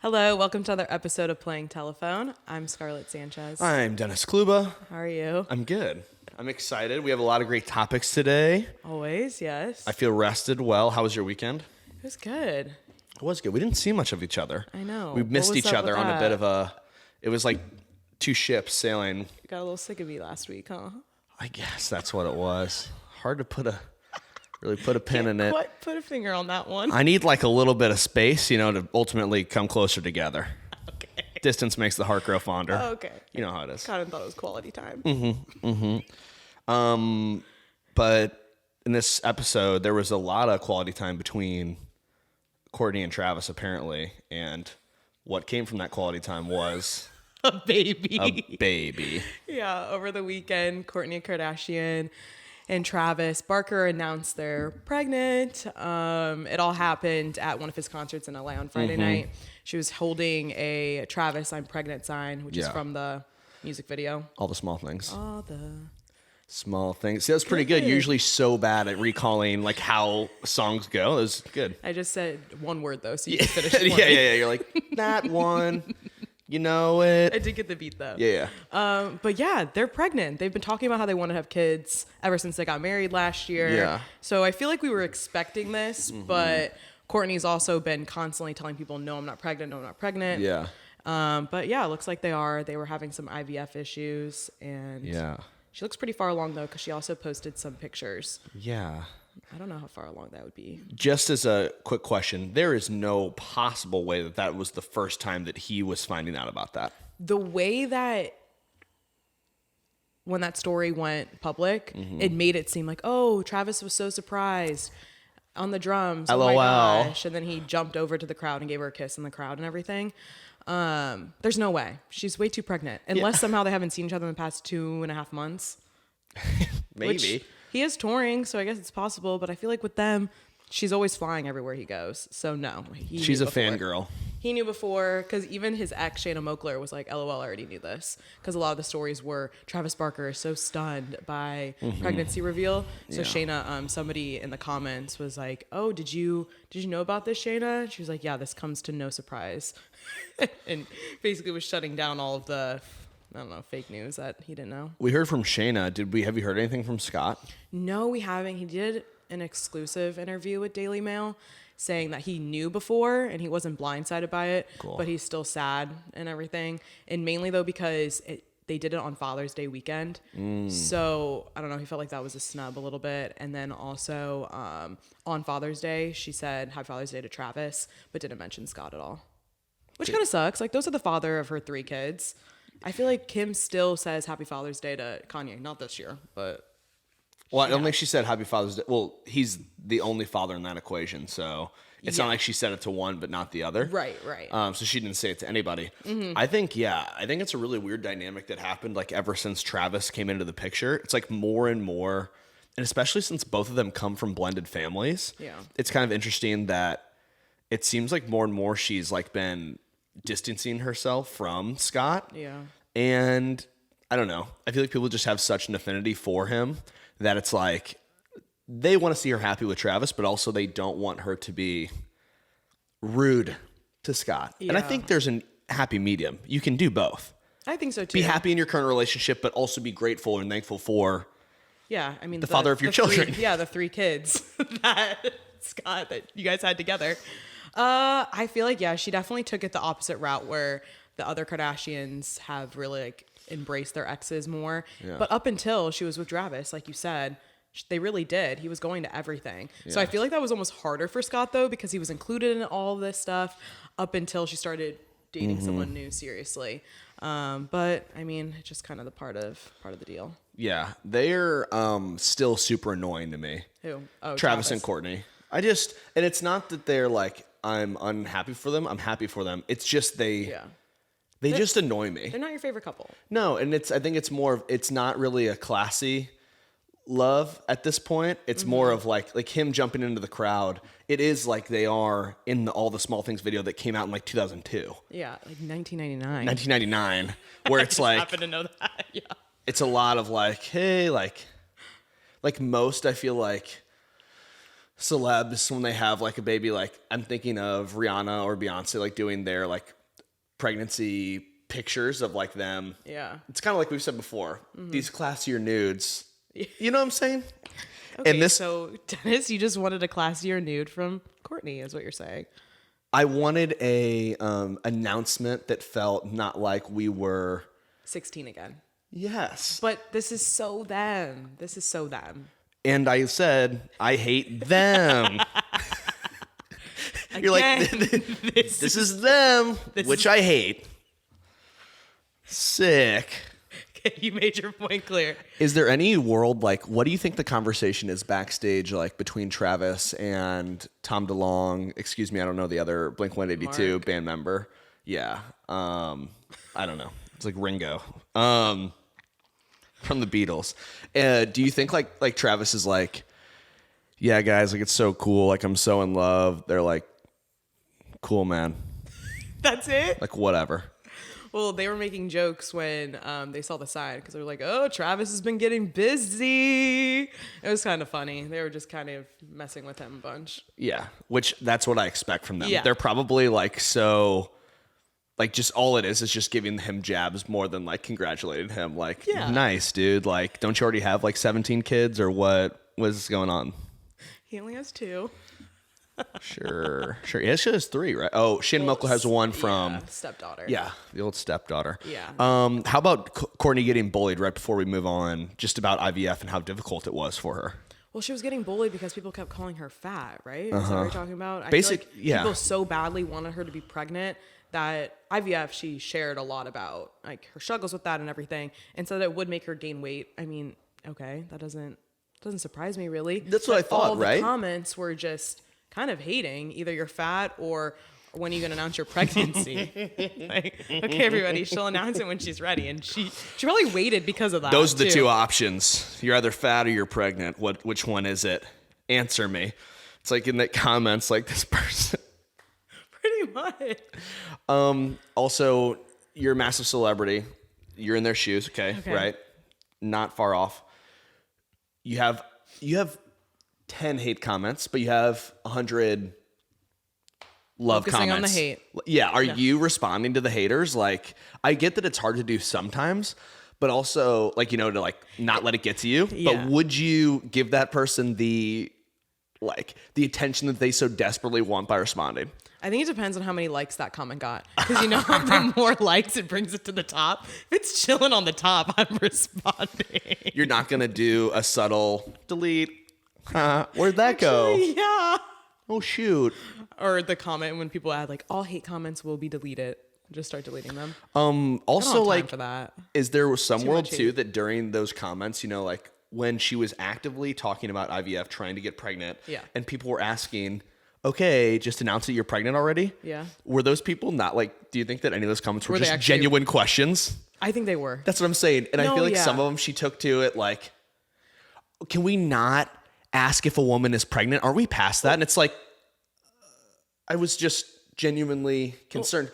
Hello, welcome to another episode of Playing Telephone. I'm Scarlett Sanchez. I'm Dennis Kluba. How are you? I'm good. I'm excited. We have a lot of great topics today. Always, yes. I feel rested well. How was your weekend? It was good. It was good. We didn't see much of each other. I know. We missed What was each up other with on a that? bit of a... It was like two ships sailing. You got a little sick of me last week, huh? I guess that's what it was. Hard to really put a pin in it. Quite put a finger on that one. I need like a little bit of space, to ultimately come closer together. Okay. Distance makes the heart grow fonder. Okay. You know how it is. Kind of thought it was quality time. But in this episode, there was a lot of quality time between Kourtney and Travis, apparently. And what came from that quality time was A baby. a baby. Yeah, over the weekend, Kourtney Kardashian and Travis Barker announced they're pregnant. It all happened at one of his concerts in LA on Friday night. She was holding a Travis I'm pregnant sign, which is Yeah. from the music video. All the small things. All the Small things. See, that was pretty good. Good. Usually so bad at recalling like how songs go. It was good. I just said one word though, so you can finish yeah, one. yeah. You're like, that one. You know it. I did get the beat though. Yeah. But yeah, they're pregnant. They've been talking about how they want to have kids ever since they got married last year. Yeah. So I feel like we were expecting this, but Kourtney's also been constantly telling people, no, I'm not pregnant. No, I'm not pregnant. Yeah. But yeah, it looks like they are. They were having some IVF issues, and Yeah. she looks pretty far along though, because she also posted some pictures. Yeah. I don't know how far along that would be. Just as a quick question, there is no possible way that that was the first time that he was finding out about that. The way that when that story went public, it made it seem like, oh, Travis was so surprised on the drums. Oh my LOL. gosh. And then he jumped over to the crowd and gave her a kiss in the crowd and everything. There's no way. She's way too pregnant. Unless somehow they haven't seen each other in the past 2.5 months. Maybe. Which he is touring, so I guess it's possible. But I feel like with them, she's always flying everywhere he goes. So no. She's a fangirl. He knew before, because even his ex, Shayna Moakler, was like, LOL, I already knew this. Because a lot of the stories were Travis Barker is so stunned by pregnancy reveal. So Yeah. Shayna, somebody in the comments was like, oh, did you know about this, Shayna? She was like, yeah, this comes to no surprise. And basically was shutting down all of the, I don't know, fake news that he didn't know. We heard from Shayna. Have you heard anything from Scott? No, we haven't. He did an exclusive interview with Daily Mail saying that he knew before and he wasn't blindsided by it, Cool. but he's still sad and everything. And mainly though, because they did it on Father's Day weekend. So I don't know. He felt like that was a snub a little bit. And then also on Father's Day, she said, Happy Father's Day to Travis, but didn't mention Scott at all, which kind of sucks. Like those are the father of her 3 kids. I feel like Kim still says Happy Father's Day to Kanye. Not this year, but Well, I don't think she said Happy Father's Day. Well, he's the only father in that equation, so it's not like she said it to one but not the other. right. So she didn't say it to anybody. I think it's a really weird dynamic that happened like ever since Travis came into the picture. It's like more and more, and especially since both of them come from blended families. Yeah. It's kind of interesting that it seems like more and more she's like been distancing herself from Scott. Yeah. And I don't know. I feel like people just have such an affinity for him that it's like they want to see her happy with Travis, but also they don't want her to be rude to Scott. And I Yeah. think there's a happy medium. You can do both. I think so too. Be happy in your current relationship, but also be grateful and thankful for Yeah, I mean the father of your children. The 3 kids that Scott that you guys had together. I feel like she definitely took it the opposite route where the other Kardashians have really like embraced their exes more. Yeah. But up until she was with Travis, like you said, they really did. He was going to everything. So Yeah. I feel like that was almost harder for Scott though, because he was included in all of this stuff up until she started dating someone new seriously. But I mean, it's just kind of the part of the deal. Yeah, they're still super annoying to me. Who? Oh, Travis and Kourtney. And it's not that they're like I'm unhappy for them. I'm happy for them. It's just they just annoy me. They're not your favorite couple. No, and I think it's more of it's not really a classy love at this point. It's more of like him jumping into the crowd. It is like they are in the All the Small Things video that came out in like 2002. Yeah, like 1999. 1999, where it's like happen to know that. Yeah. it's a lot of like, hey, like most I feel like celebs when they have like a baby, like I'm thinking of Rihanna or Beyonce, like doing their like pregnancy pictures of like them. Yeah. It's kind of like we've said before, these classier nudes. You know what I'm saying? Okay, And this, so Dennis, you just wanted a classier nude from Kourtney, is what you're saying. I wanted a announcement that felt not like we were 16 again. Yes. But this is so them. This is so them. And I said, I hate them. You're like, this is them, which I hate. Sick. Okay, you made your point clear. Is there any world, like, what do you think the conversation is backstage, like, between Travis and Tom DeLonge? Excuse me, I don't know the other Blink-182 band member. Yeah. I don't know. It's like Ringo. From the Beatles. Do you think, like Travis is like, yeah, guys, like, it's so cool. Like, I'm so in love. They're like, cool, man. That's it? Like, whatever. Well, they were making jokes when they saw the sign because they were like, oh, Travis has been getting busy. It was kind of funny. They were just kind of messing with him a bunch. Yeah, which that's what I expect from them. Yeah. They're probably like so, like just all it is just giving him jabs more than like congratulating him. Like, nice, dude. Like, don't you already have like 17 kids or what? What's going on? He only has 2. Sure. Yeah, she has 3, right? Oh, Shannon Milko has 1 from stepdaughter. Yeah, the old stepdaughter. Yeah. How about Kourtney getting bullied right before we move on? Just about IVF and how difficult it was for her. Well, she was getting bullied because people kept calling her fat, right? Is that what you're talking about? I Basic, feel like yeah. people so badly wanted her to be pregnant that IVF, she shared a lot about like her struggles with that and everything, and said that it would make her gain weight. I mean, okay, that doesn't surprise me really. That's what I thought, all right? The comments were just kind of hating either you're fat or when are you gonna announce your pregnancy? Like, okay, everybody, she'll announce it when she's ready, and she probably waited because of that. Those are the 2 options. You're either fat or you're pregnant. Which one is it? Answer me. It's like in the comments, like this person. Pretty much. Also, you're a massive celebrity. You're in their shoes, okay. Right? Not far off. You have 10 hate comments, but you have 100 love Focusing comments. on the hate. Yeah. Are you responding to the haters? Like, I get that it's hard to do sometimes, but also, like, you know, to like not let it get to you. Yeah. But would you give that person the attention that they so desperately want by responding? I think it depends on how many likes that comment got. Because you know, the more likes, it brings it to the top. If it's chilling on the top, I'm responding. You're not going to do a subtle delete. Where'd that go? Yeah. Oh, shoot. Or the comment when people add, like, all hate comments will be deleted. Just start deleting them. Also, I don't have like, time for that. is there some Too world, much too, hate. that during those comments, you know, like, when she was actively talking about IVF, trying to get pregnant, and people were asking, okay, just announce that you're pregnant already? Yeah. Were those people not like, do you think that any of those comments were Were they just actually- genuine questions? I think they were. That's what I'm saying. And I No, feel like yeah. some of them she took to it like, can we not ask if a woman is pregnant? Are we past that? And it's like, I was just genuinely concerned.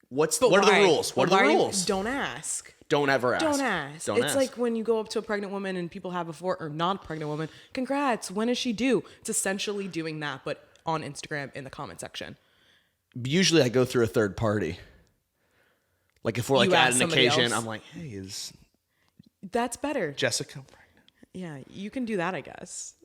What are the rules? What are the rules? Don't ask. Don't ever ask. Don't ask. Don't It's ask. like when you go up to a pregnant woman and people have or non-pregnant woman, congrats, when is she due? It's essentially doing that, but on Instagram in the comment section. Usually I go through a third party. Like if we're like You at ask an somebody occasion, else? I'm like, hey, is That's better. Jessica pregnant? Yeah, you can do that, I guess.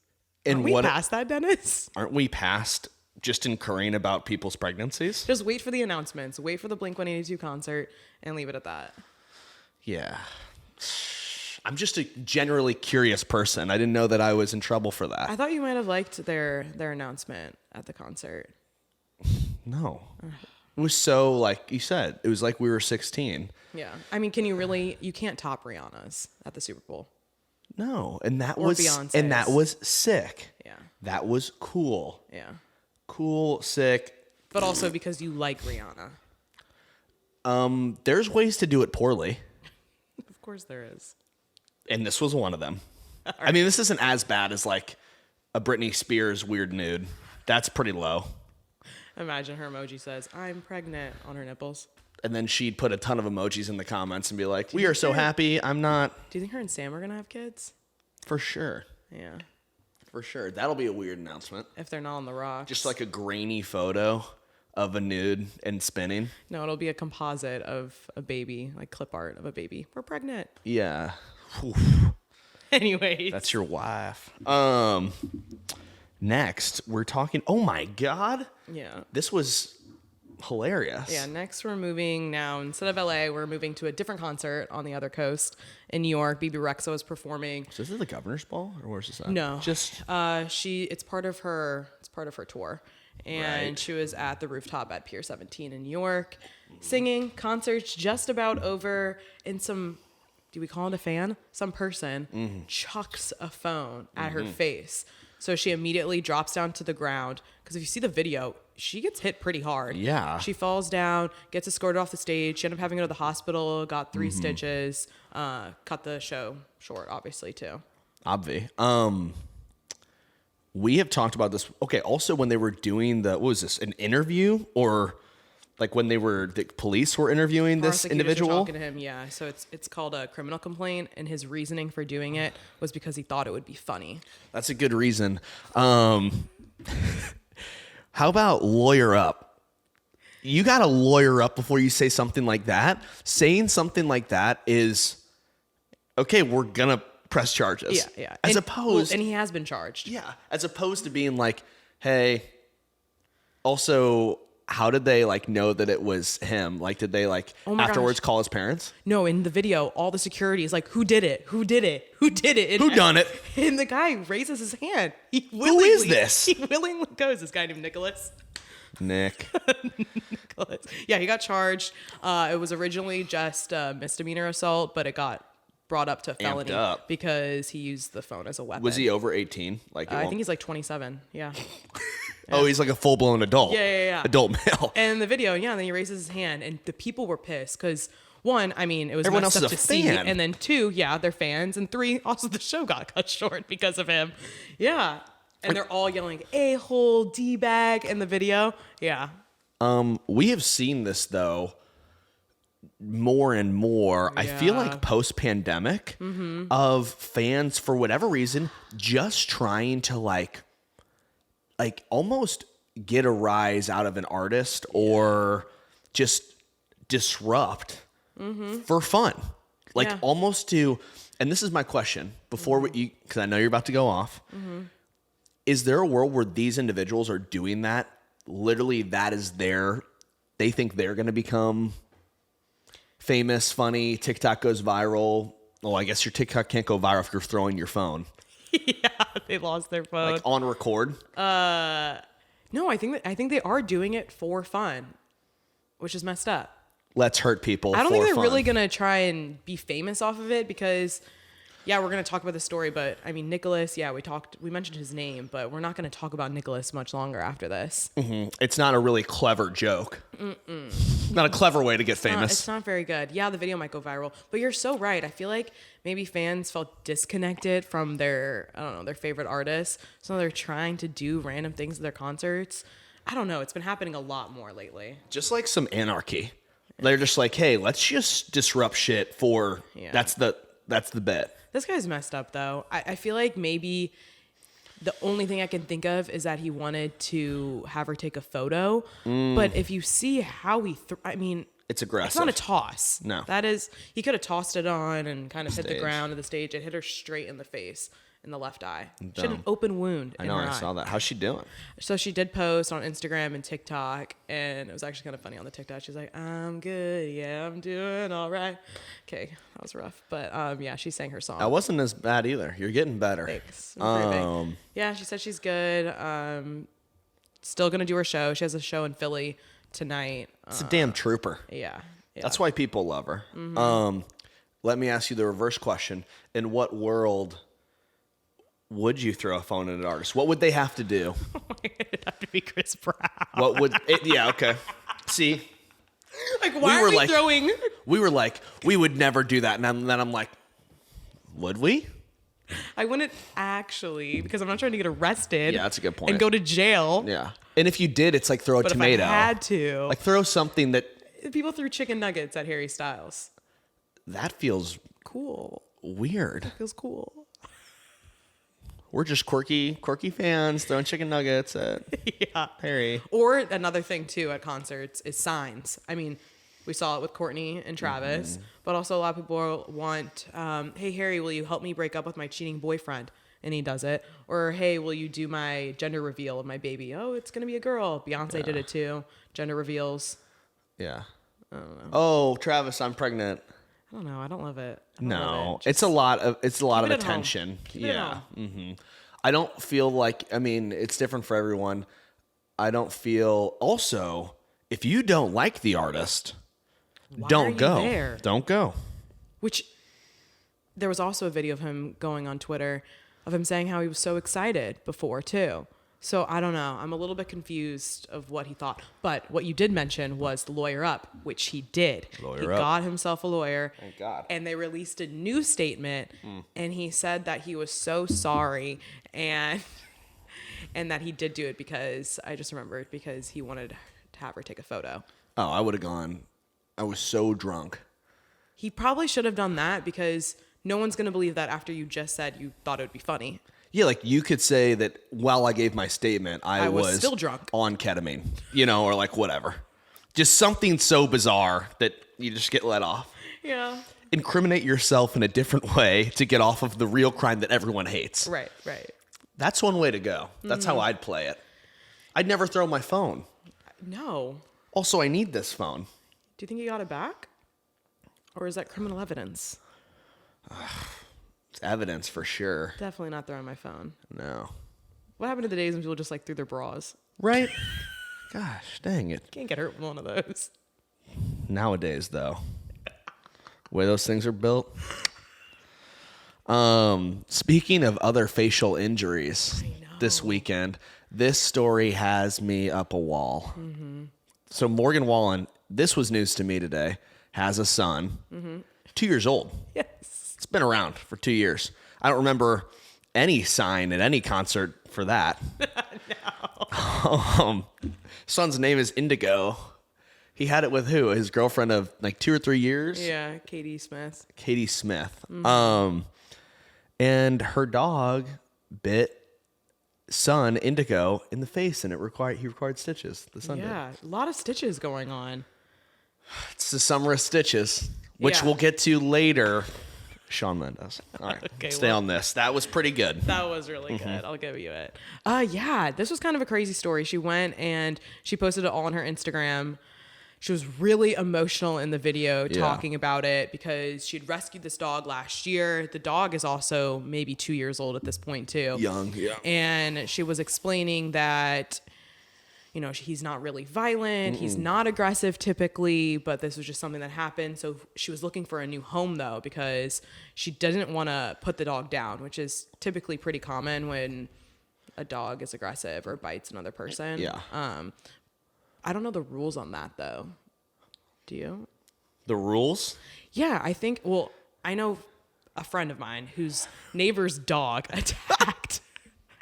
And Aren't we what past that, Dennis? aren't we past just incurring about people's pregnancies? Just wait for the announcements, wait for the Blink-182 concert, and leave it at that. Yeah. I'm just a generally curious person. I didn't know that I was in trouble for that. I thought you might have liked their announcement at the concert. No. It was so, like you said, it was like we were 16. Yeah. I mean, you can't top Rihanna's at the Super Bowl. No. And that Or was Beyonce's. and that was sick. Yeah. That was cool. Yeah. Cool, sick. But also because you like Rihanna. There's ways to do it poorly. Of course there is. And this was one of them. I mean, this isn't as bad as like a Britney Spears weird nude. That's pretty low. Imagine her emoji says, I'm pregnant on her nipples. And then she'd put a ton of emojis in the comments and be like, we are so happy. I'm not. Do you think her and Sam are going to have kids? For sure. Yeah. For sure. That'll be a weird announcement. if they're not on the rocks. Just like a grainy photo of a nude and spinning. No, it'll be a composite of a baby, like clip art of a baby. We're pregnant. Yeah. Anyways. That's your wife. Next, we're talking. Oh my God. Yeah. This was hilarious. Yeah, next we're moving now. Instead of LA, we're moving to a different concert on the other coast in New York. Bebe Rexha is performing. So is this the Governor's Ball or where's this at? No. Just it's part of her tour. And Right. she was at the rooftop at Pier 17 in New York singing. Concerts just about over, and do we call it a fan? Some person chucks a phone at her face. So she immediately drops down to the ground. Because if you see the video, she gets hit pretty hard. Yeah. She falls down, gets escorted off the stage. She ended up having to go to the hospital, got 3 stitches, cut the show short, obviously, too. obvi. We have talked about this. Okay. Also, when they were doing what was this, an interview, or like when the police were interviewing this Prosecutors were individual? talking to him, yeah. So it's called a criminal complaint, and his reasoning for doing it was because he thought it would be funny. That's a good reason. How about lawyer up? You got to lawyer up before you say something like that. Saying something like that is, okay, we're going to press charges. Yeah. As And- opposed... and he has been charged. Yeah. As opposed to being like, hey, also, how did they like know that it was him? Like, did they like Oh my afterwards gosh. call his parents? No, in the video, all the security is like, who did it? Who did it? Who did it? And, Who done it? And the guy raises his hand. Who is this? He willingly goes. This guy named Nicholas. Nick. Nicholas. Yeah, he got charged. It was originally just a misdemeanor assault, but it got brought up to felony up. because he used the phone as a weapon. Was he over 18? Like, I think he's like 27. Yeah. Oh, he's like a full blown adult. Yeah. Adult male. And in the video, then he raises his hand, and the people were pissed because, one, I mean, it was Everyone messed else up is to a see, fan. and then 2, they're fans, and 3, also the show got cut short because of him. Yeah. And they're all yelling, a-hole, D-bag in the video. Yeah. We have seen this though more and more. I feel like post pandemic of fans for whatever reason just trying to like almost get a rise out of an artist or just disrupt for fun. Like Yeah. almost to, and this is my question before because I know you're about to go off. Is there a world where these individuals are doing that? Literally, that is they think they're going to become famous, funny. TikTok goes viral. Oh, I guess your TikTok can't go viral if you're throwing your phone. They lost their phone. Like on record. No, I think they are doing it for fun, which is messed up. Let's hurt people. I don't think they're fun. really going to try and be famous off of it because, we're going to talk about the story, but I mean, Nicholas, we mentioned his name, but we're not going to talk about Nicholas much longer after this. It's not a really clever joke. Not a clever way to get famous. It's not very good. Yeah, the video might go viral, but you're so right. I feel like maybe fans felt disconnected from their favorite artists. So they're trying to do random things at their concerts. I don't know. It's been happening a lot more lately. Just like some anarchy. They're just like, hey, let's just disrupt shit for that's the bet. This guy's messed up, though. I feel like maybe the only thing I can think of is that he wanted to have her take a photo. But if you see how It's aggressive. it's not a toss. No. That is, he could have tossed it on and kind of hit the Stage. ground of the stage. It hit her straight in the face, in the left eye. She had Dumb. an open wound I in know, her I eye. saw that. How's she doing? So she did post on Instagram and TikTok, and it was actually kind of funny on the TikTok. She's like, I'm good. Yeah, I'm doing all right. Okay, that was rough. But she sang her song. That wasn't as bad either. You're getting better. Thanks. Improving. Yeah, she said she's good. Still going to do her show. She has a show in Philly tonight. It's a damn trooper. Yeah. That's why people love her. Let me ask you the reverse question. In what world would you throw a phone at an artist? What would they have to do? It'd have to be Chris Brown. What would it, yeah, okay. See, Like, why are we throwing... we were like, we would never do that. And then I'm like, would we? I wouldn't actually, because I'm not trying to get arrested. Yeah, that's a good point. And go to jail. Yeah. And if you did, it's like throw a But tomato. if I had to... Like throw something that people threw chicken nuggets at Harry Styles. feels Cool. weird. Feels cool. we're just quirky fans throwing chicken nuggets at Harry. Or another thing too at concerts is signs. I mean, we saw it with Kourtney and Travis, but also a lot of people want, hey, Harry, will you help me break up with my cheating boyfriend? And he does it. Or, hey, will you do my gender reveal of my baby? Oh, it's going to be a girl. Beyonce did it too. Gender reveals. Yeah. I don't know. Oh, Travis, I'm pregnant. I don't know. I don't love it. It's a lot of attention. Yeah. I don't feel like, I mean, it's different for everyone. I don't feel also, if you don't like the artist, don't go. There? Don't go. Which there was also a video of him going on Twitter of him saying how he was so excited before too. So I don't know. I'm a little bit confused of what he thought. But what you did mention was the lawyer up, which he did. He got himself a lawyer. Thank God. And they released a new statement, and he said that he was so sorry and that he did do it because I just remembered because he wanted to have her take a photo. Oh, I would have gone. I was so drunk. He probably should have done that because no one's going to believe that after you just said you thought it would be funny. Yeah, like you could say that while I gave my statement, I was still drunk on ketamine, or like whatever. Just something so bizarre that you just get let off. Yeah. Incriminate yourself in a different way to get off of the real crime that everyone hates. Right. That's one way to go. That's how I'd play it. I'd never throw my phone. No. Also, I need this phone. Do you think he got it back? Or is that criminal evidence? It's evidence for sure. Definitely not throwing my phone. No. What happened to the days when people just like threw their bras? Right? Gosh, dang it. Can't get hurt with one of those. Nowadays, though. The way those things are built. Speaking of other facial injuries this weekend, this story has me up a wall. So Morgan Wallen, this was news to me today, has a son, 2 years old. Yes. It's been around for 2 years. I don't remember any sign at any concert for that. No. Son's name is Indigo. He had it with who? His girlfriend of like 2 or 3 years? Yeah, Katie Smith. And her dog bit son Indigo in the face, and he required stitches. The son did. A lot of stitches going on. It's the summer of stitches, which we'll get to later. Shawn Mendes. All right, stay on this. That was pretty good. That was really good. I'll give you it. This was kind of a crazy story. She went and she posted it all on her Instagram. She was really emotional in the video talking about it because she'd rescued this dog last year. The dog is also maybe 2 years old at this point too. Young, yeah. And she was explaining that, he's not really violent. He's not aggressive typically, but this was just something that happened. So she was looking for a new home though, because she didn't want to put the dog down, which is typically pretty common when a dog is aggressive or bites another person. Yeah. I don't know the rules on that though. Do you? The rules? Yeah, I know a friend of mine whose neighbor's dog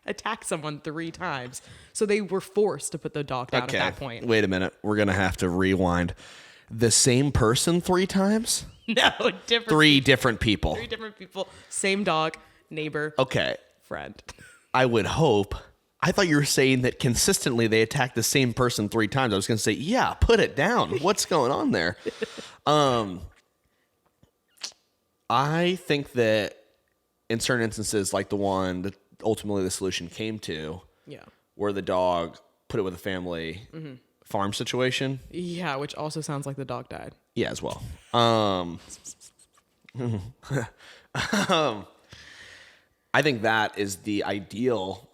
attacked someone 3 times. So they were forced to put the dog down at that point. Wait a minute. We're going to have to rewind. The same person 3 times? No, different. 3 different people. 3 different people. Same dog, neighbor. Okay. Friend. I would hope. I thought you were saying that consistently they attacked the same person 3 times. I was going to say, yeah, put it down. What's going on there? I think that in certain instances, like the one that ultimately the solution came to, where the dog put it with a family farm situation. Yeah, which also sounds like the dog died. Yeah, as well. I think that is the ideal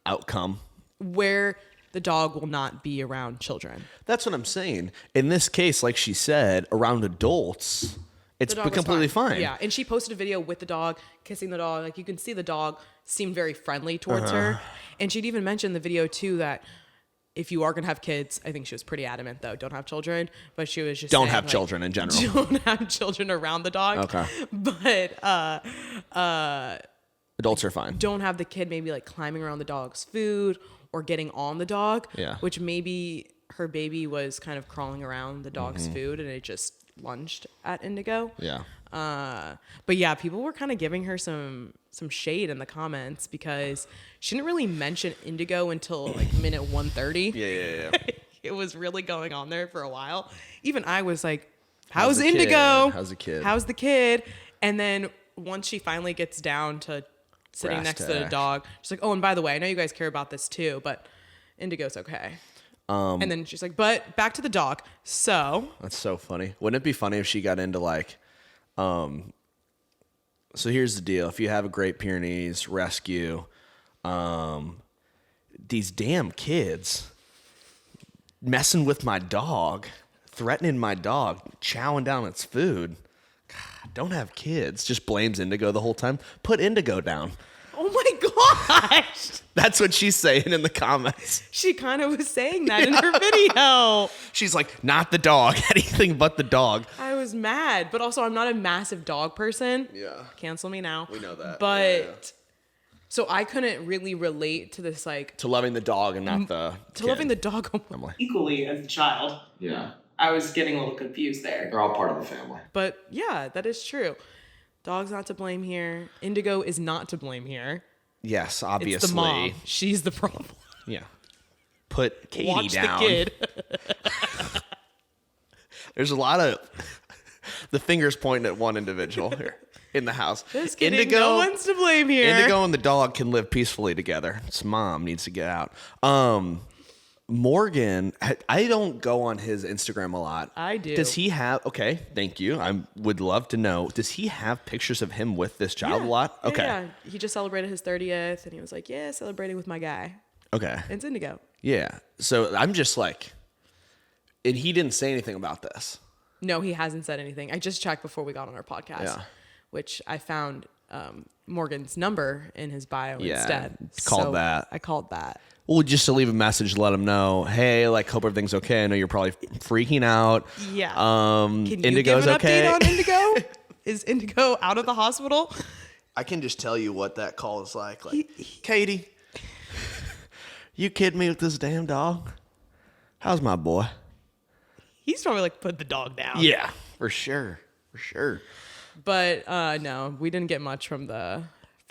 outcome. Where the dog will not be around children. That's what I'm saying. In this case, like she said, around adults, it's completely fine. Yeah, and she posted a video with the dog, kissing the dog. Like you can see the dog seemed very friendly towards her. And she'd even mentioned in the video too that if you are going to have kids, I think she was pretty adamant though, don't have children. But she was just don't have children in general. Don't have children around the dog. Okay. But adults are fine. Don't have the kid maybe like climbing around the dog's food or getting on the dog. Yeah. Which maybe her baby was kind of crawling around the dog's food and it just lunged at Indigo. Yeah. But yeah, people were kind of giving her some shade in the comments because she didn't really mention Indigo until like minute 130. Yeah. It was really going on there for a while. Even I was like, how's the Indigo? kid? How's the kid? How's the kid? And then once she finally gets down to sitting Brass next to the tack. dog, she's like, oh, and by the way, I know you guys care about this too, but Indigo's okay. And then she's like, but back to the dog. So That's so funny. Wouldn't it be funny if she got into like, so here's the deal. If you have a Great Pyrenees rescue, these damn kids messing with my dog, threatening my dog, chowing down its food. God, don't have kids. Just blames Indigo the whole time. Put Indigo down. oh my gosh. That's what she's saying in the comments. She kind of was saying that in her video. She's like, not the dog, anything but the dog. I was mad, but also I'm not a massive dog person. Yeah. Cancel me now. We know that. But Yeah. so I couldn't really relate to this, like, To loving the dog and not the to kid. loving the dog equally as a child. Yeah. I was getting a little confused there. They're all part of the family. But yeah, that is true. Dog's not to blame here. Indigo is not to blame here. Yes, obviously. It's the mom. She's the problem. Yeah. Put Katie Watch down. the kid. There's a lot of the fingers pointing at one individual here in the house. Just kidding. No one's to blame here. Indigo and the dog can live peacefully together. Its mom needs to get out. Morgan, I don't go on his Instagram a lot. I do. Does he have? Okay, thank you. I would love to know. Does he have pictures of him with this child a lot? Yeah, Okay. yeah. He just celebrated his 30th, and he was like, yeah, celebrating with my guy. Okay. It's Indigo. Yeah. So I'm just like, and he didn't say anything about this. No, he hasn't said anything. I just checked before we got on our podcast, Yeah. which I found Morgan's number in his bio Yeah, instead. called that. I called that. Well, just to leave a message, let him know, hey, like, hope everything's okay. I know you're probably freaking out. Yeah. Can Can you Indigo's give an okay. update on Indigo? Is Indigo out of the hospital? I can just tell you what that call is like. Like, Katie, you kidding me with this damn dog? How's my boy? He's probably like, put the dog down. Yeah, for sure. For sure. But no, we didn't get much from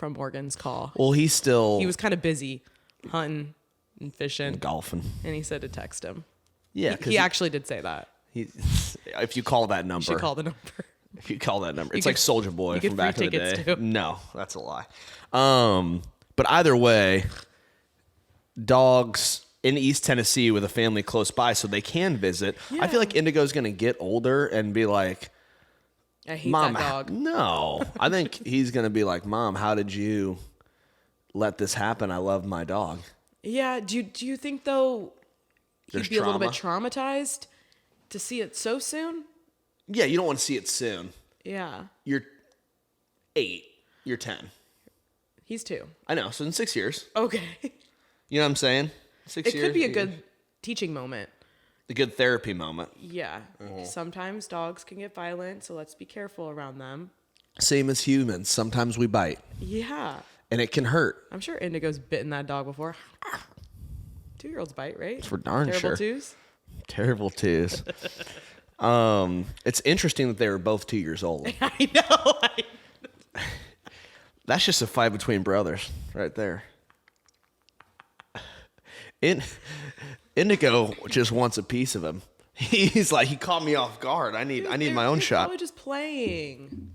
Morgan's call. Well, he's still He was kind of busy hunting and fishing, golfing. and he said to text him. Yeah, He because actually did say that. if you call that number. She called the number. If you call that number, it's get- like Soldier Boy you get from back free in the day. tickets, too. No, that's a lie. But either way, dogs in East Tennessee with a family close by, so they can visit. I feel like Indigo's gonna get older and be like, I hate "Mom, that dog. no." I think he's gonna be like, "Mom, how did you let this happen? I love my dog." Yeah. Do you think though he'd There's be a little bit traumatized to see it so soon? Yeah, you don't want to see it soon. Yeah. You're 8. You're 10. He's 2. I know. So in 6 years, Okay. you know what I'm saying? 6 It years. could be a good teaching moment. a good therapy moment. Yeah. Sometimes dogs can get violent, so let's be careful around them. Same as humans. Sometimes we bite, Yeah. and it can hurt. I'm sure Indigo's bitten that dog before. 2-year-olds bite, right? For darn Terrible sure. twos. Terrible twos. It's interesting that they were both 2 years old. I know. That's just a fight between brothers, right there. Indigo just wants a piece of him. He's like, he caught me off guard. I need my own They're shot. probably just playing.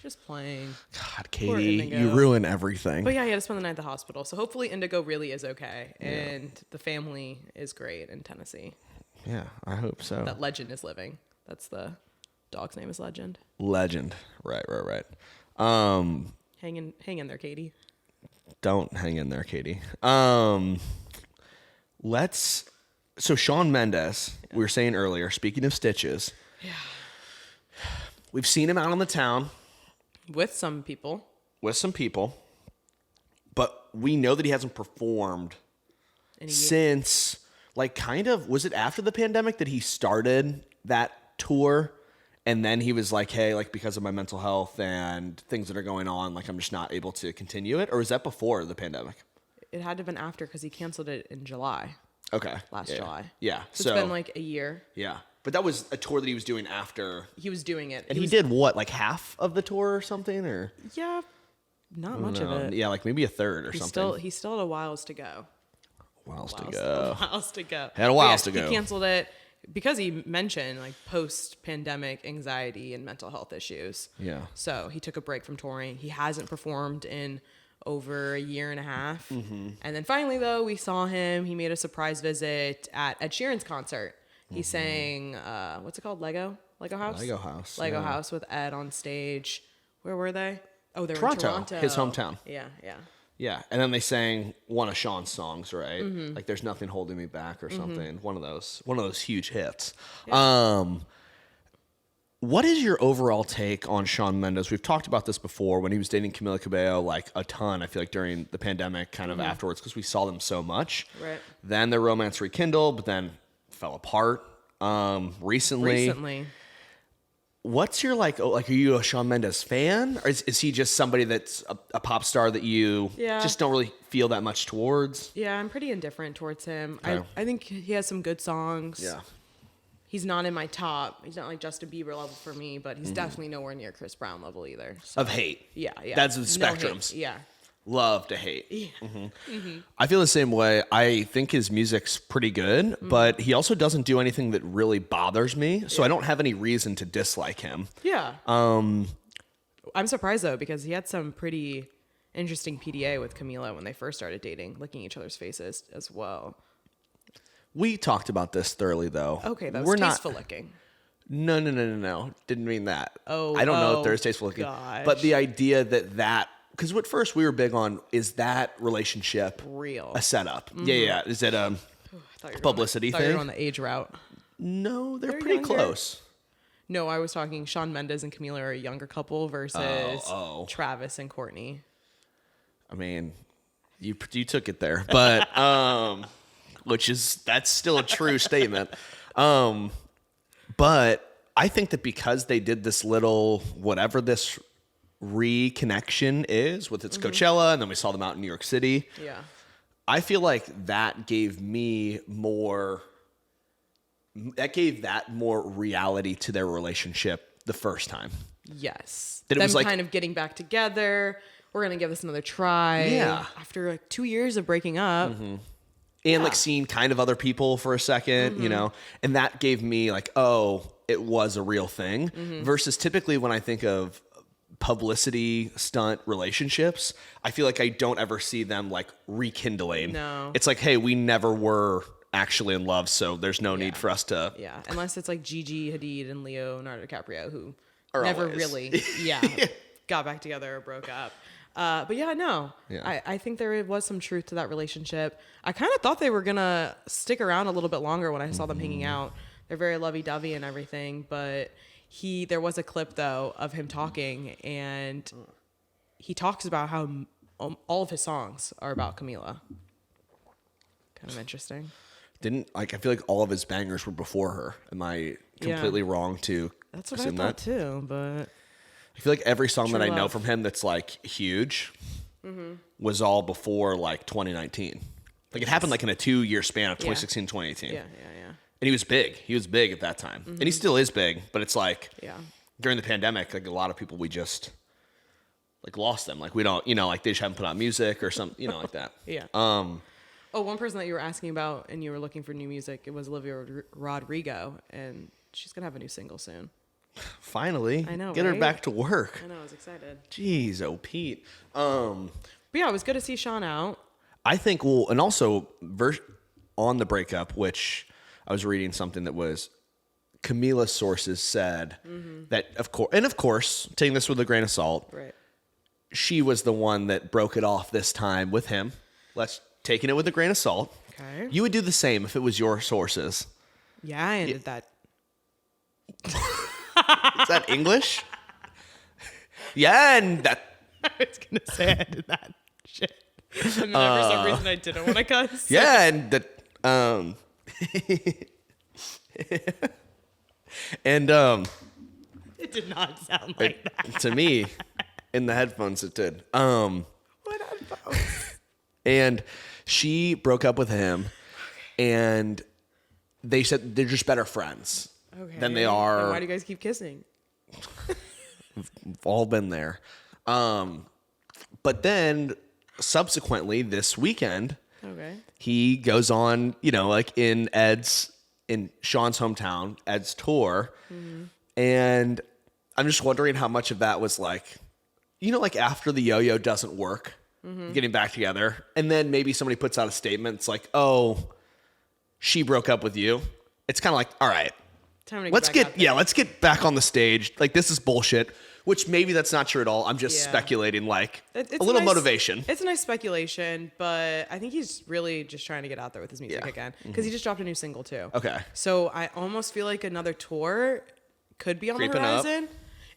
Just playing. God, Poor Katie, Indigo. you ruin everything. But yeah, he had to spend the night at the hospital. So hopefully Indigo really is okay. And the family is great in Tennessee. Yeah, I hope so. That Legend is living. That's the dog's name is Legend. Legend. Right. Hang in there, Katie. Don't hang in there, Katie. So Shawn Mendes, we were saying earlier, speaking of stitches. Yeah. We've seen him out on the town With some people. with some people, but we know that he hasn't performed And he, since, like, kind of, was it after the pandemic that he started that tour? And then he was like, hey, like, because of my mental health and things that are going on, like, I'm just not able to continue it? Or was that before the pandemic? it had to have been after because he canceled it in July. Okay. Last Yeah. July. Yeah. So it's been like a year. Yeah. But that was a tour that he was doing after. He was doing it. And he did what, like half of the tour or something? Or Yeah, not much of it. Yeah, like maybe a third or something. He still had a whiles to go. Whiles to go. Whiles to go. Had a whiles to go. He canceled it because he mentioned like post-pandemic anxiety and mental health issues. Yeah. So he took a break from touring. He hasn't performed in over a year and a half. And then finally, though, we saw him. He made a surprise visit at Ed Sheeran's concert. He sang, what's it called? Lego House? Lego House. Lego House with Ed on stage. Where were they? Oh, they were Toronto, in Toronto. his hometown. Yeah. Yeah, and then they sang one of Sean's songs, right? Like "There's Nothing Holding Me Back" or something. One of those huge hits. Yeah. What is your overall take on Shawn Mendes? We've talked about this before when he was dating Camila Cabello, like a ton. I feel like during the pandemic, kind of afterwards, because we saw them so much. Right. Then their romance rekindled, but then fell apart. Recently. What's your are you a Shawn Mendes fan? Or is he just somebody that's a pop star that you just don't really feel that much towards? Yeah, I'm pretty indifferent towards him. Okay. I think he has some good songs. Yeah. He's not in my top. He's not like Justin Bieber level for me, but he's definitely nowhere near Chris Brown level either. So. Of hate. Yeah. That's the No spectrums. hate. Yeah. Love to hate. Yeah. I feel the same way. I think his music's pretty good, but he also doesn't do anything that really bothers me. So I don't have any reason to dislike him. Yeah. I'm surprised though, because he had some pretty interesting PDA with Camila when they first started dating, licking each other's faces as well. We talked about this thoroughly though. Okay, that was tasteful licking. No. Didn't mean that. I don't know if there's tasteful licking. Gosh. But the idea that because at first we were big on, is that relationship real? A setup? Yeah. Is it a publicity thing? I thought you were on the age route. No, they're pretty close. No, I was talking Shawn Mendes and Camila are a younger couple versus Travis and Kourtney. I mean, you took it there, but that's still a true statement. But I think that because they did this little whatever this reconnection is with its Coachella, and then we saw them out in New York City. Yeah. I feel like that gave me more. That gave that more reality to their relationship the first time. Yes. That it was like kind of getting back together. We're gonna give this another try. Yeah. After like 2 years of breaking up. And like seeing kind of other people for a second, you know, and that gave me like, oh, it was a real thing. Versus typically when I think of publicity stunt relationships, I feel like I don't ever see them like rekindling. No. It's like, hey, we never were actually in love, so there's no need for us to. Yeah, unless it's like Gigi Hadid and Leonardo DiCaprio, who Or never always. really, got back together or broke up. But yeah, no, I think there was some truth to that relationship. I kind of thought they were gonna stick around a little bit longer when I saw them hanging out. They're very lovey-dovey and everything, but there was a clip though of him talking, and he talks about how all of his songs are about Camila. Kind of interesting. I feel like all of his bangers were before her. Am I completely wrong to That's what I assume thought that? too, but I feel like every song that I know love. from him that's like huge was all before like 2019. Like it happened like in a 2-year span of 2016, 2018. yeah. And he was big. He was big at that time. And he still is big, but it's like during the pandemic, like a lot of people, we just like lost them. Like we don't, like they just haven't put out music or something, like that. Yeah. One person that you were asking about and you were looking for new music, it was Olivia Rodrigo, and she's going to have a new single soon. Finally. I know, Get her right? back to work. I know, I was excited. Jeez, Pete. But yeah, it was good to see Sean out. I think, and also on the breakup, which I was reading something that was Camila's sources said that, of course, taking this with a grain of salt, Right. she was the one that broke it off this time with him. Taking it with a grain of salt. Okay. You would do the same if it was your sources. Yeah, I ended that. Is that English? Yeah, and that. I was going to say I ended that shit. And then for some reason I didn't want to cuss. Yeah, and that. And It did not sound like that. to me, in the headphones, it did. What headphones? And she broke up with him, and they said they're just better friends. Okay. than they Then are. why do you guys keep kissing? We've all been there. But then subsequently this weekend, Okay. he goes on, like in Sean's hometown, Ed's tour. And I'm just wondering how much of that was like, like after the yo-yo doesn't work, getting back together. And then maybe somebody puts out a statement. It's like, oh, she broke up with you. It's kind of like, all right, Time to let's back out there. let's get back on the stage. Like, this is bullshit, which maybe that's not true at all. I'm just Yeah. speculating, like It's a little nice- motivation. It's a nice speculation, but I think he's really just trying to get out there with his music Yeah. again because he just dropped a new single too. Okay. So I almost feel like another tour could be on Creeping the up. horizon.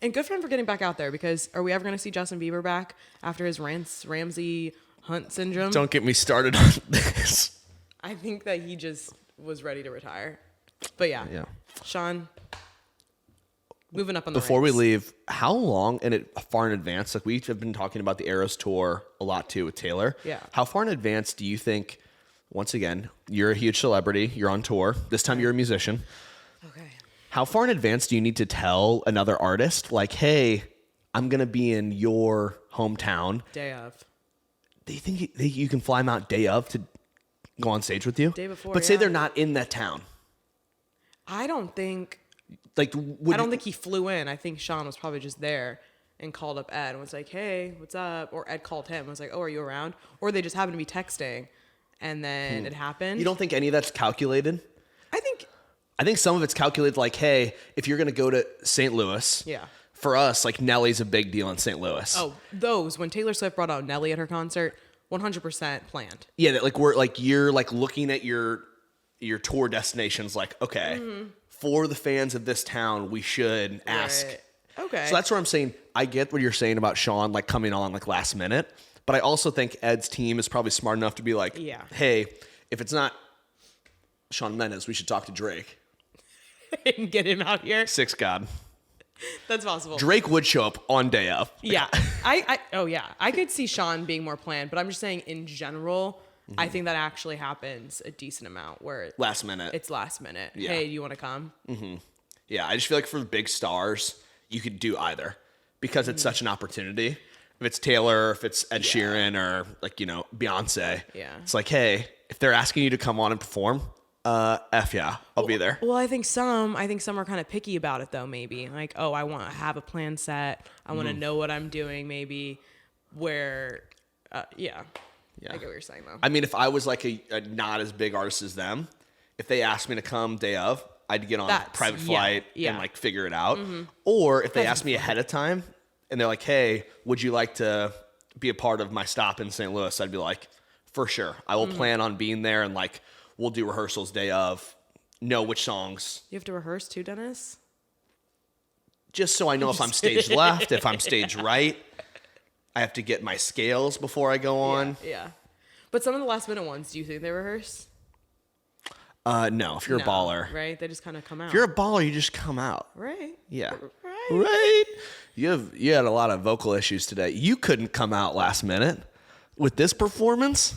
And good for him for getting back out there because are we ever going to see Justin Bieber back after his Ramsey Hunt syndrome? Don't get me started on this. I think that he just was ready to retire. But yeah. Sean, moving up on the Before we ranks. leave, how long far in advance? Like, we have been talking about the Eras tour a lot too with Taylor. Yeah. How far in advance do you think? Once again, you're a huge celebrity. You're on tour. This time, you're a musician. Okay. How far in advance do you need to tell another artist, like, hey, I'm gonna be in your hometown? Day of. Do you think you can fly them out day of to go on stage with you? Day before, But say yeah. they're not in that town. I don't think Like, I don't think he flew in. I think Sean was probably just there and called up Ed and was like, hey, what's up? Or Ed called him and was like, oh, are you around? Or they just happened to be texting and then it happened. You don't think any of that's calculated? I think, I think some of it's calculated, like, hey, if you're going to go to St. Louis, yeah. for us, like, Nelly's a big deal in St. Louis. Oh, when Taylor Swift brought out Nelly at her concert, 100% planned. Yeah, that, like, you're, like, looking at your tour destinations, like, okay, for the fans of this town, we should ask. Right. Okay. So that's where I'm saying, I get what you're saying about Sean, like, coming on, like, last minute. But I also think Ed's team is probably smart enough to be like, Yeah. hey, if it's not Shawn Mendes, we should talk to Drake. and get him out here. Six God. That's possible. Drake would show up on day of. Yeah. I could see Sean being more planned, but I'm just saying in general, I think that actually happens a decent amount where Last minute. it's last minute. Yeah. Hey, do you want to come? Yeah, I just feel like for the big stars, you could do either because it's such an opportunity. If it's Taylor, if it's Ed Sheeran, or like, Beyonce. Yeah. It's like, hey, if they're asking you to come on and perform, F yeah, I'll be there. Well, I think some are kind of picky about it though, maybe. Like, oh, I want to have a plan set. I want to know what I'm doing, maybe where, yeah. I get what you're saying though. I mean, if I was like a not as big artist as them, if they asked me to come day of, I'd get on a private flight and like figure it out. Or if they asked me ahead of time and they're like, hey, would you like to be a part of my stop in St. Louis? I'd be like, for sure. I will plan on being there and like, we'll do rehearsals day of, know which songs. You have to rehearse too, Dennis? Just so I know if I'm stage left, if I'm stage right. I have to get my scales before I go on. Yeah. But some of the last minute ones, do you think they rehearse? No, if you're a baller. Right? They just kind of come out. If you're a baller, you just come out. Right? Yeah. Right? Right? You had a lot of vocal issues today. You couldn't come out last minute with this performance.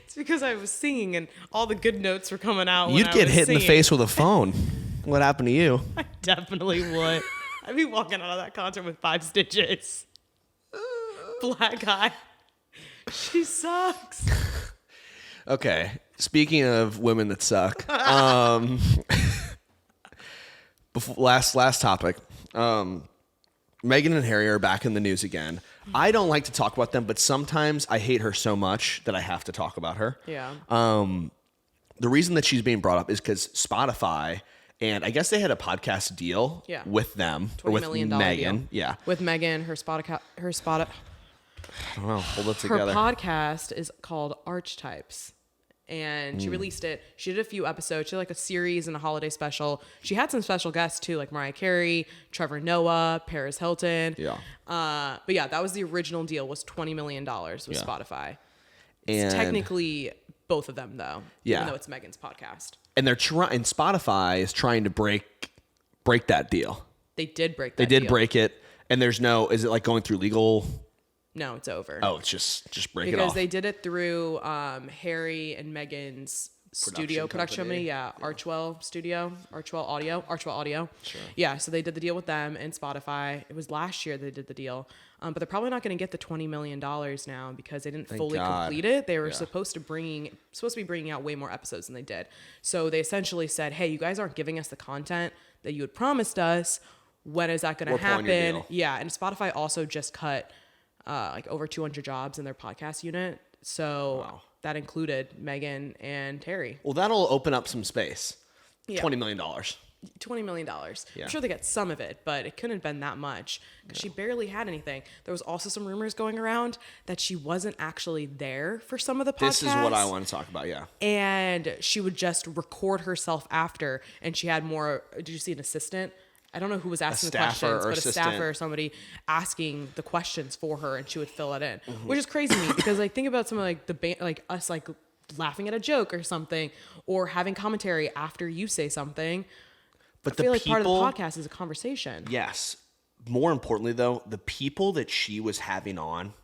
It's because I was singing and all the good notes were coming out. You'd get hit in the face with a phone. What happened to you? I definitely would. I'd be walking out of that concert with 5 stitches. Black eye. She sucks. Okay. Speaking of women that suck, last topic. Meghan and Harry are back in the news again. I don't like to talk about them, but sometimes I hate her so much that I have to talk about her. Yeah. The reason that she's being brought up is because Spotify, and I guess they had a podcast deal with them, or with $20 million Meghan. deal. Yeah. With Meghan, her I don't know. Hold it her together. podcast is called Archetypes. And she released it. She did a few episodes. She did like a series and a holiday special. She had some special guests too, like Mariah Carey, Trevor Noah, Paris Hilton. Yeah. But yeah, that was the original deal, was $20 million with Spotify. It's And technically both of them though. Yeah. Even though it's Megan's podcast. and they're and Spotify is trying to break that deal. They did break that They did deal. break it, and there's no. Is it like going through legal? No, it's over. Oh, it's just break it because off. they did it through Harry and Meghan's studio production company. Yeah, Archwell Studio, Archwell Audio. Sure. Yeah, so they did the deal with them and Spotify. It was last year they did the deal. But they're probably not going to get the $20 million now because they didn't fully complete it. They were supposed to be bringing out way more episodes than they did. So they essentially said, hey, you guys aren't giving us the content that you had promised us. When is that going to happen? Yeah. And Spotify also just cut like over 200 jobs in their podcast unit. So that included Megan and Terry. Well, that'll open up some space. Yeah. $20 million. $20 million. Yeah. I'm sure they got some of it, but it couldn't have been that much because she barely had anything. There was also some rumors going around that she wasn't actually there for some of the podcasts. This is what I want to talk about, yeah. And she would just record herself after, and she had more. Did you see an assistant? I don't know who was asking the questions, but a staffer or somebody asking the questions for her, and she would fill it in, which is crazy to me because like think about some of like the like us like laughing at a joke or something, or having commentary after you say something. But I feel like part of the podcast is a conversation. Yes. More importantly, though, the people that she was having on,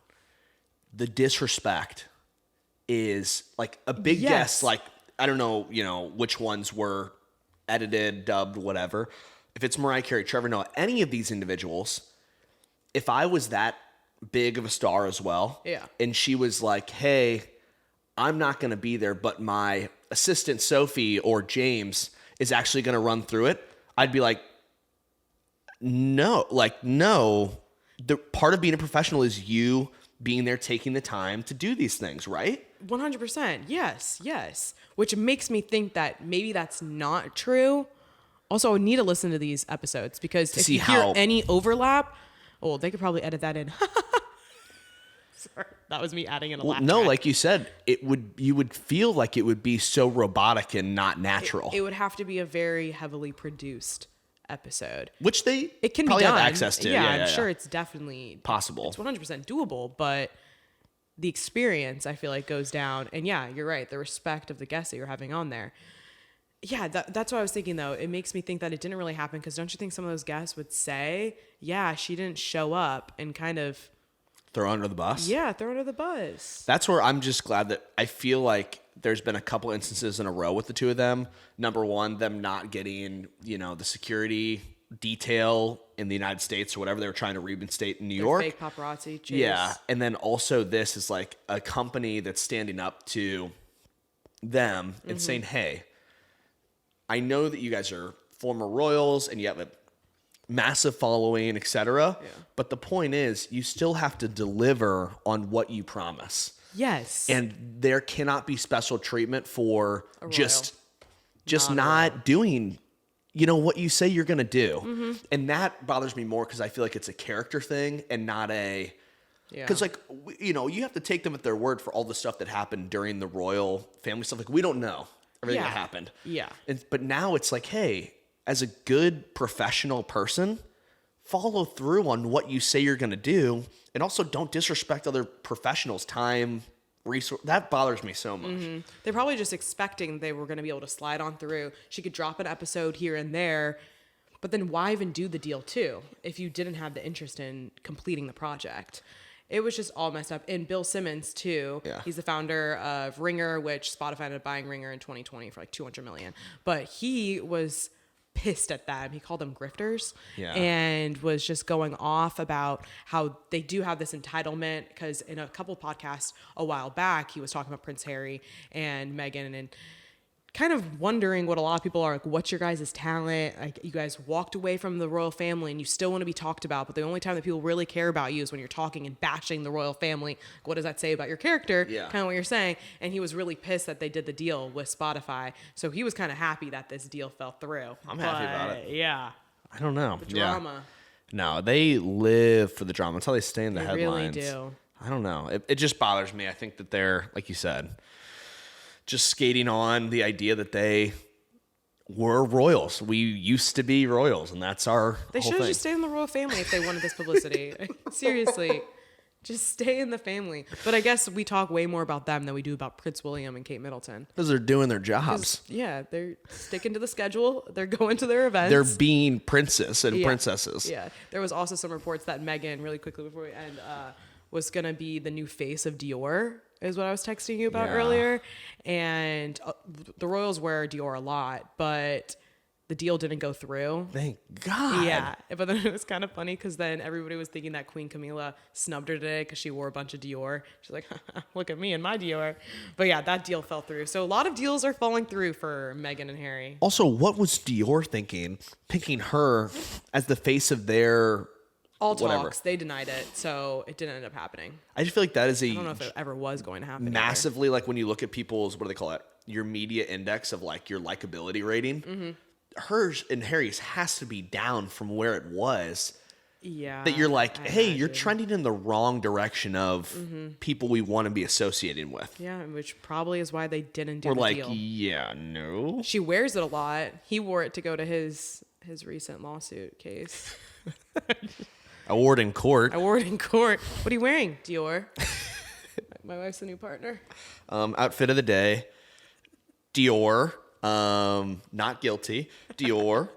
the disrespect is like a big guess. Like, I don't know, which ones were edited, dubbed, whatever. If it's Mariah Carey, Trevor Noah, any of these individuals, if I was that big of a star as well, and she was like, hey, I'm not going to be there, but my assistant Sophie or James is actually going to run through it, I'd be like, no. The part of being a professional is you being there, taking the time to do these things, right? 100%. Yes. Which makes me think that maybe that's not true. Also, I would need to listen to these episodes because if you hear any overlap, they could probably edit that in. Sorry, that was me adding in a laugh No, track. like you said, you would feel like it would be so robotic and not natural. It would have to be a very heavily produced episode, which it can probably have access to. Yeah, I'm sure it's definitely possible. It's 100% doable, but the experience I feel like goes down. And yeah, you're right. The respect of the guests that you're having on there. Yeah, that's what I was thinking though. It makes me think that it didn't really happen because don't you think some of those guests would say, "Yeah, she didn't show up," and kind of throw under the bus? Yeah, throw under the bus. That's where I'm just glad that I feel like there's been a couple instances in a row with the two of them. Number one, them not getting, the security detail in the United States or whatever they were trying to reinstate in New York. Fake paparazzi chase. Yeah. And then also this is like a company that's standing up to them and saying, hey, I know that you guys are former royals and you have a massive following, etc. Yeah. But the point is, you still have to deliver on what you promise. Yes. And there cannot be special treatment for just not doing, what you say you're going to do. Mm-hmm. And that bothers me more because I feel like it's a character thing and not a... Because, you have to take them at their word for all the stuff that happened during the royal family stuff. Like, we don't know everything that happened. Yeah. But now it's like, hey, as a good professional person, follow through on what you say you're going to do. And also don't disrespect other professionals' time, resource. That bothers me so much. Mm-hmm. They're probably just expecting they were going to be able to slide on through. She could drop an episode here and there. But then why even do the deal too if you didn't have the interest in completing the project? It was just all messed up. And Bill Simmons, too. Yeah. He's the founder of Ringer, which Spotify ended up buying Ringer in 2020 for like $200 million. But he was pissed at them. He called them grifters and was just going off about how they do have this entitlement because in a couple podcasts a while back, he was talking about Prince Harry and Meghan and kind of wondering what a lot of people are like, what's your guys' talent? Like, you guys walked away from the royal family and you still want to be talked about, but the only time that people really care about you is when you're talking and bashing the royal family. What does that say about your character? Yeah. Kind of what you're saying. And he was really pissed that they did the deal with Spotify. So he was kind of happy that this deal fell through. I'm happy about it. Yeah. I don't know. The drama. No, they live for the drama. That's how they stay in the headlines. They really do. I don't know. It just bothers me. I think that they're, like you said, just skating on the idea that they were royals. We used to be royals, and that's our They whole should have thing. just stayed in the royal family if they wanted this publicity. Seriously. Just stay in the family. But I guess we talk way more about them than we do about Prince William and Kate Middleton. Because they're doing their jobs. Yeah, they're sticking to the schedule. They're going to their events. They're being princess and princesses. Yeah. There was also some reports that Meghan, really quickly before we end, was going to be the new face of Dior, is what I was texting you about Yeah. earlier. And the royals wear Dior a lot, but the deal didn't go through. Thank God. Yeah, but then it was kind of funny because then everybody was thinking that Queen Camilla snubbed her today because she wore a bunch of Dior. She's like, look at me and my Dior. But yeah, that deal fell through. So a lot of deals are falling through for Meghan and Harry. Also, what was Dior thinking? Picking her as the face of their All whatever. talks, they denied it, so it didn't end up happening. I just feel like that is I don't know if it ever was going to happen. massively like when you look at people's, what do they call it? Your media index of like your likability rating. Mm-hmm. Hers and Harry's has to be down from where it was. Yeah. That you're like, I hey, you're imagine. trending in the wrong direction of people we want to be associated with. Yeah, which probably is why they didn't do We're the like, deal. yeah, no. She wears it a lot. He wore it to go to his recent lawsuit case. Award in court. I wore it in court. What are you wearing, Dior? My wife's a new partner. Outfit of the day. Dior. Not guilty. Dior.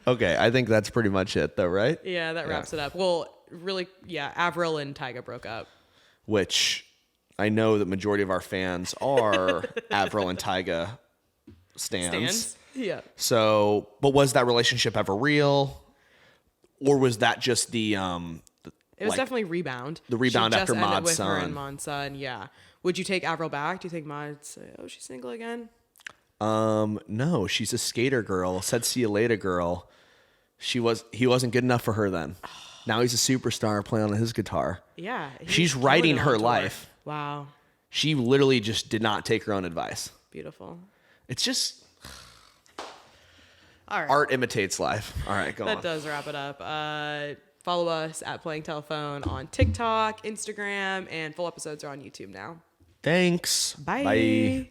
Okay, I think that's pretty much it though, right? Yeah, that wraps it up. Well, really, yeah, Avril and Tyga broke up. Which I know the majority of our fans are Avril and Tyga stans. Yeah. So, but was that relationship ever real? Or was that just the It was like, definitely rebound. the rebound She after just ended Maud's with her son. and Maud's son. Yeah. Would you take Avril back? Do you think Maud'd say, "Oh, she's single again"? no, she's a skater girl. Said see you later girl. He wasn't good enough for her then. Now he's a superstar playing on his guitar. Yeah. She's killing writing it on her tour. life. Wow. She literally just did not take her own advice. Beautiful. It's just All right. art imitates life. All right, go That on. does wrap it up. Follow us at Playing Telephone on TikTok, Instagram, and full episodes are on YouTube now. Thanks. Bye. Bye.